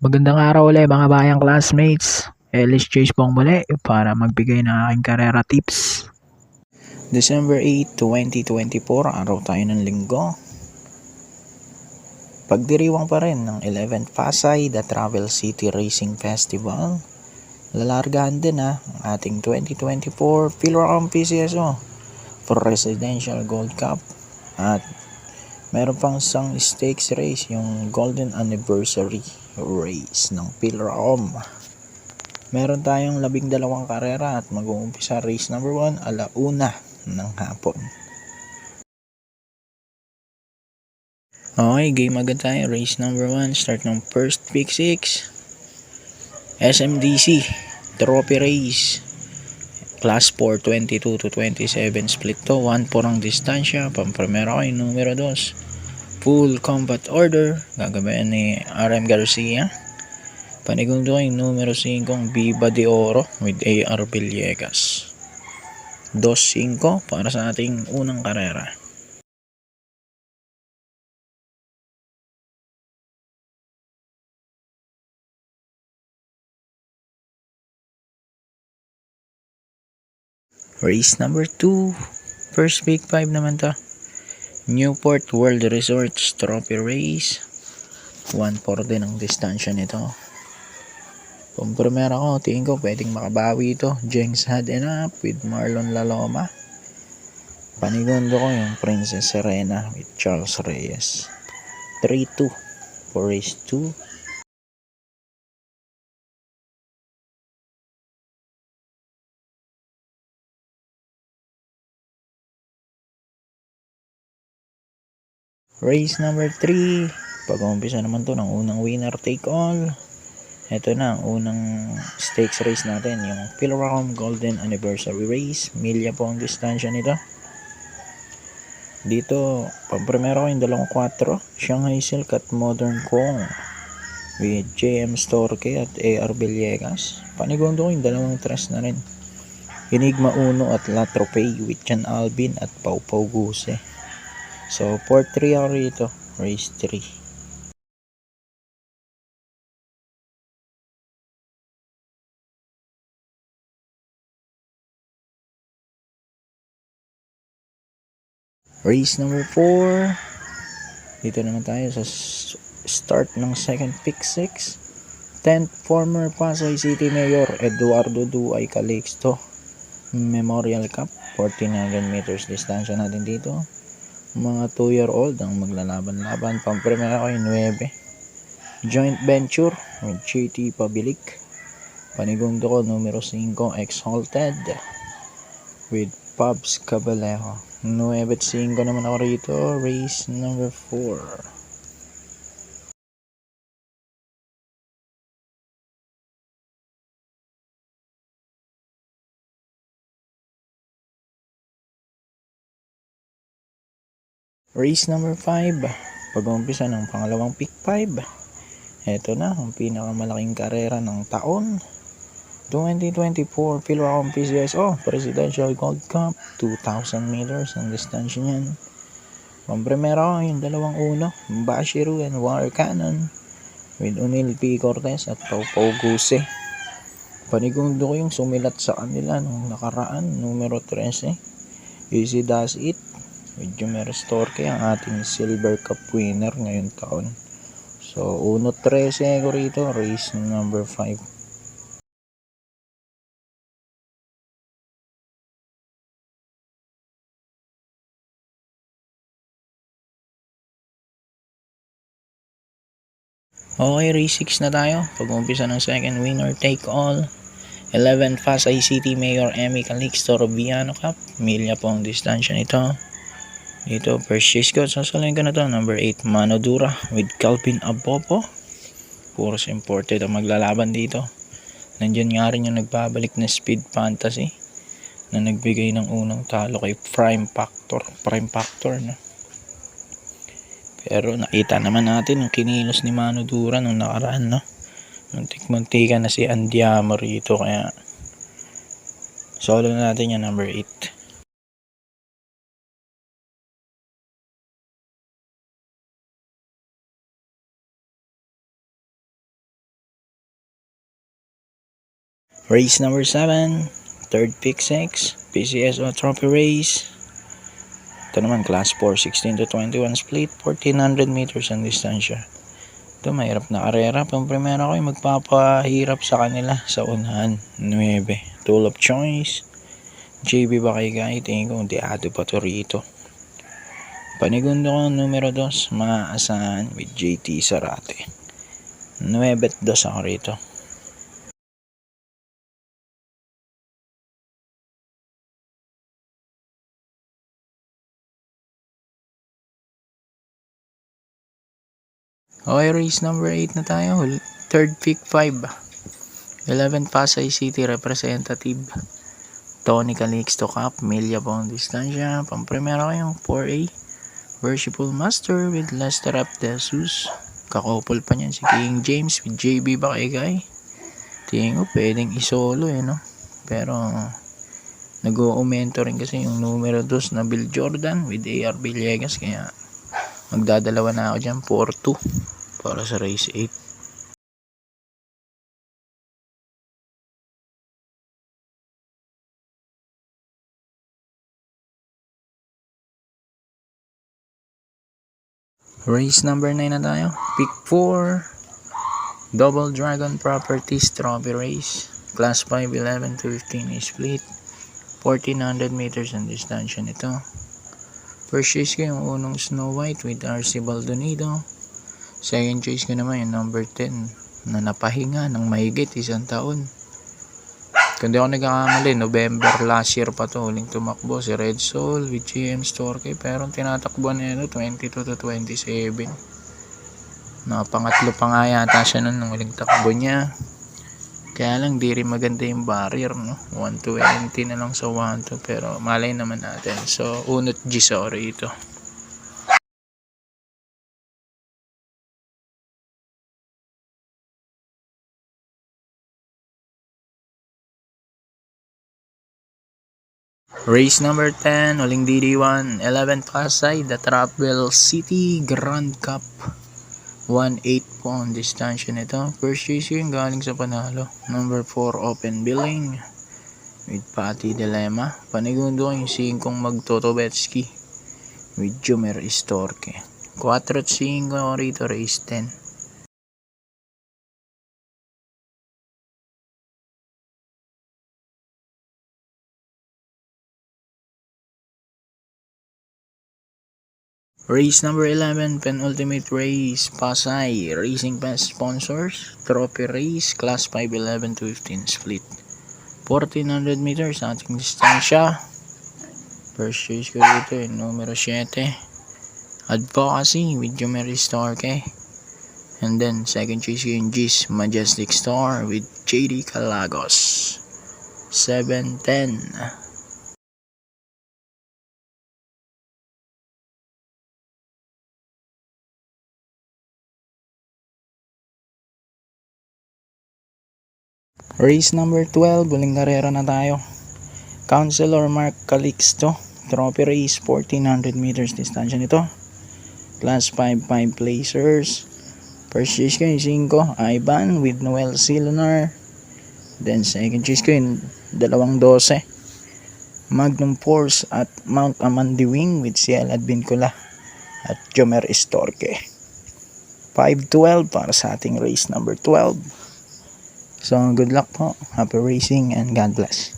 Magandang araw ulit mga bayang classmates. Ellis Chase po muli para magbigay ng aking karera tips. December 8, 2024, araw tayo ng linggo. Pagdiriwang pa rin ng 11th Pasay The Travel City Racing Festival. Lalargahan din ang ating 2024 Philracom PCSO for Presidential Gold Cup. At meron pang isang stakes race, yung Golden Anniversary Race ng Philracom. Meron tayong 12 karera at mag-uumpisa race number 1 alauna ng hapon. Okay, game agad tayo. Race number 1, start ng first pick 6. SMDC Trophy Race. Class 4, 22 to 27 split to. 1-4 ang distansya. Pampremera ko yung numero 2. Full combat order. Gagabayan ni RM Garcia. Panigundo ko yung numero 5 Viva de Oro with AR Villegas. 2-5 para sa ating unang karera. Race number 2, first pick 5 naman to. Newport World Resorts Trophy Race. 1-4 din ang distansya nito. Kung primera ko, tingin ko pwedeng makabawi ito. Jenks Had Enough with Marlon Laloma. Panigundo ko yung Princess Serena with Charles Reyes. 3-2 for race 2. Race number 3. Pag-uumpisa naman to ng unang winner take all. Ito na ang unang stakes race natin, yung Philracom Golden Anniversary Race. Milya po ang distansya nito. Dito, pampremero ko yung 2-4, Shanghai Silk at Modern Kong with JM Storke at AR Villegas. Panigundo ko yung 2-3 na rin, Enigma Uno at La Tropey with Jan Alvin at Pau Pau Guse. So 4-3 ako rito, race 3. Race number 4. Dito naman tayo sa start ng second pick 6. 10th former Pasay City Mayor Eduardo Duay Calixto Memorial Cup. 1400 meters distansya natin dito. Mga 2-year-old ang maglalaban-laban. Pampremera ko yung 9. Joint venture with JT Pabilik. Panigundo ko numero 5 Exalted with Pubs Cabalejo. 9-5 naman ako rito, race number 4. Race number 5. Pag-uumpisa ng pangalawang pick 5. Ito na ang pinakamalaking karera ng taon. 2024 Philracom PCSO Presidential Gold Cup. 2,000 meters ang distansya niyan. Pampremera yung 2-1 Bashiru and War Cannon with Unil P. Cortez at Pau Pau Guse. Panigundo ko yung sumilat sa kanila nung nakaraan, numero 13 Easy Does It with Jumer Storke, ang ating Silver Cup winner ngayong taon. So 1-13 ko rito, race number 5. Okay, race 6 na tayo. Pag-umpisa ng second winner take all. 11 Pasay City Mayor Emmy Calixto Rubiano Cup. Milya po ang distansya nito. Dito, first chase ko. Sasalin ko na to. Number 8 Mano Dura with Calvin Abopo. Puros imported ang maglalaban dito. Nandiyan nga rin yung nagbabalik na Speed Fantasy na nagbigay ng unang talo kay Prime Factor no? Pero nakita naman natin yung kinilos ni Mano Dura nung nakaraan, no? Muntik-muntika na si Andiamo rito, kaya solo na natin yung number 8. Race number 7, third pick 6, PCSO Trophy Race. Ito naman, Class 4, 16 to 21 split, 1400 meters ang distansya. Ito, mahirap na karera. Pang primera ko yung magpapahirap sa kanila sa unahan. 9, Tool of Choice. JB Bakaygay, tingin ko, Deado pa to rito. Panigundo ko numero 2, Maasahan with JT Sarate. 9-2 ako rito. Okay, race number 8 na tayo. Third pick 5. 11 Pasay City representative. Tony Calixto Cup. Milya po ang distansya. Pampremera ko yung 4A. Worshipful Master with Lester Abdesus. Kakopol pa niyan si King James with JB Bakaygay. Tingin ko pwedeng isolo no. Pero nag-uumento rin kasi yung numero 2 na Bill Jordan with AR Villegas. Kaya magdadalawa na ako dyan 4-2 para sa race 8. Race number 9 na tayo. Pick 4. Double Dragon Properties Trophy Race. Class 5, 11 to 15 split. 1400 meters ang distansya nito. First choice ko yung unong Snow White with RC Baldonado. Second choice ko naman yung number 10 na napahinga ng mahigit 1 taon. Kung di ako nagkakamali, November last year pa to huling tumakbo si Red Soul with GM Storke, pero tinatakbuhan niya 22 to 27. Pangatlo pa nga yata siya nun nung huling takbo niya. Kaya lang di rin maganda yung barrier 120 na lang sa 1-2, pero malay naman natin. So unot G sorry ito. Race number 10, uling DD1, 11 Pasay, The Travel City Grand Cup. 1-8 po ang distansya nito. First choice yung galing sa panalo. Number 4, Open Billing with Patty Dilemma. Panigundo yung 5 Magtotobetsky with Jumer Istorque. 4-5 rito, race 10. Race number 11, penultimate race, Pasay, Racing Pass sponsors, Trophy Race, Class 5, 11 to 15 split. 1400 meters ating distansya. First choice ko dito yung numero 7, Advocacy with Jumery Storke. And then second choice ko yung Gis Majestic Star with JD Calagos. 7-10. Race number 12, huling karera na tayo. Councilor Mark Calixto, Trophy Race, 1400 meters distansya nito. Class 5, 5 placers. First choice ko yung 5, Ivan with Noel Silonar. Then second choice ko yung 12, Magnum Force at Mount Amandiwing with CL Advincula at Jomer Istorque. 5-12 para sa ating race number 12. So good luck po, happy racing and God bless.